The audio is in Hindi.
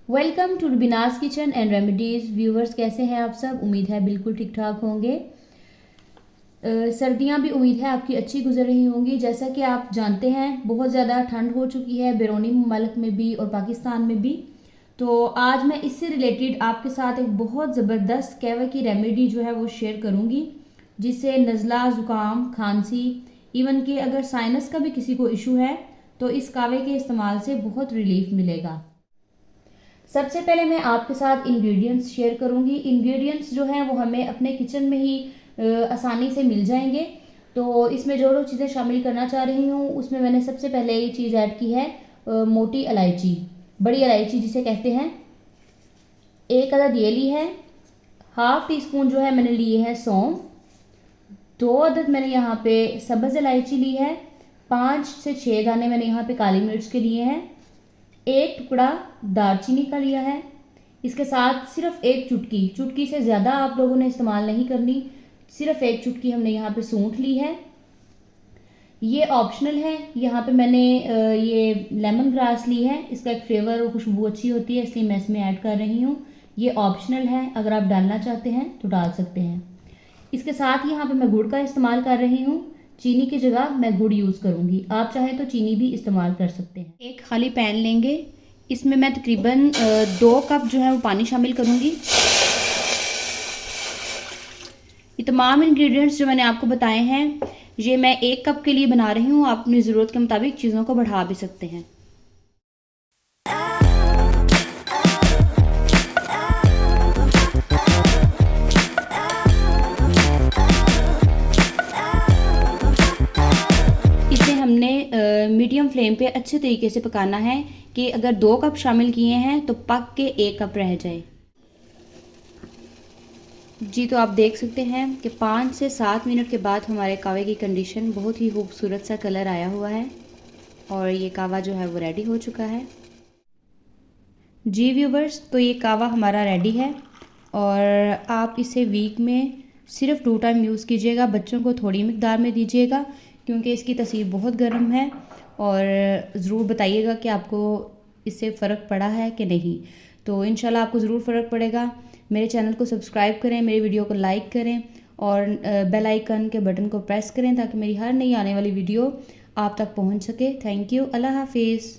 Welcome to Rubina's kitchen and remedies. Viewers कैसे हैं आप सब? उम्मीद है बिल्कुल ठीक ठाक होंगे। सर्दियां भी उम्मीद है आपकी अच्छी गुजर रही होंगी। जैसा कि आप जानते हैं बहुत ज़्यादा ठंड हो चुकी है बैरूनी मुमालिक में भी और पाकिस्तान में भी। तो आज मैं इससे रिलेटेड आपके साथ एक बहुत ज़बरदस्त कहवे की रेमेडी जो है वो शेयर करूँगी, जिससे नज़ला, ज़ुकाम, खांसी, इवन कि अगर साइनस का भी किसी को इशू है तो इस कावे के इस्तेमाल से बहुत रिलीफ मिलेगा। सबसे पहले मैं आपके साथ इंग्रेडिएंट्स शेयर करूंगी। इंग्रेडिएंट्स जो हैं वो हमें अपने किचन में ही आसानी से मिल जाएंगे। तो इसमें जो जो चीज़ें शामिल करना चाह रही हूँ उसमें मैंने सबसे पहले ये चीज़ ऐड की है मोटी इलायची, बड़ी इलायची जिसे कहते हैं। एक अदद ये ली है। हाफ टी स्पून जो है मैंने लिए है सौंफ। 2 अदद मैंने यहाँ पे सब्ज़ इलायची ली है। 5 से 6 दाने मैंने यहाँ पे काली मिर्च के लिए हैं। 1 टुकड़ा दालचीनी का लिया है। इसके साथ सिर्फ 1 चुटकी, चुटकी से ज़्यादा आप लोगों ने इस्तेमाल नहीं करनी, सिर्फ 1 चुटकी हमने यहाँ पे सूंठ ली है। ये ऑप्शनल है। यहाँ पे मैंने ये लेमन ग्रास ली है, इसका एक फ्लेवर और खुशबू अच्छी होती है इसलिए मैं इसमें ऐड कर रही हूँ। ये ऑप्शनल है, अगर आप डालना चाहते हैं तो डाल सकते हैं। इसके साथ यहाँ पे मैं गुड़ का इस्तेमाल कर रही हूँ। चीनी की जगह मैं गुड़ यूज़ करूँगी, आप चाहें तो चीनी भी इस्तेमाल कर सकते हैं। एक खाली पैन लेंगे, इसमें मैं तकरीबन 2 कप जो है वो पानी शामिल करूँगी। ये तमाम इंग्रेडिएंट्स जो मैंने आपको बताए हैं ये मैं 1 कप के लिए बना रही हूँ। आप अपनी ज़रूरत के मुताबिक चीज़ों को बढ़ा भी सकते हैं। मीडियम फ्लेम पे अच्छे तरीके से पकाना है कि अगर 2 कप शामिल किए हैं तो पक के 1 कप रह जाए। जी तो आप देख सकते हैं कि 5 से 7 मिनट के बाद हमारे कावे की कंडीशन बहुत ही खूबसूरत सा कलर आया हुआ है और ये कावा जो है वो रेडी हो चुका है। जी व्यूवर्स, तो ये कावा हमारा रेडी है और आप इसे वीक में सिर्फ 2 टाइम यूज़ कीजिएगा। बच्चों को थोड़ी मिकदार में दीजिएगा क्योंकि इसकी तासीर बहुत गर्म है। और ज़रूर बताइएगा कि आपको इससे फ़र्क पड़ा है कि नहीं। तो इंशाल्लाह आपको ज़रूर फ़र्क पड़ेगा। मेरे चैनल को सब्सक्राइब करें, मेरे वीडियो को लाइक करें और बेल आइकन के बटन को प्रेस करें ताकि मेरी हर नई आने वाली वीडियो आप तक पहुंच सके। Thank you. अल्लाह हाफिज़।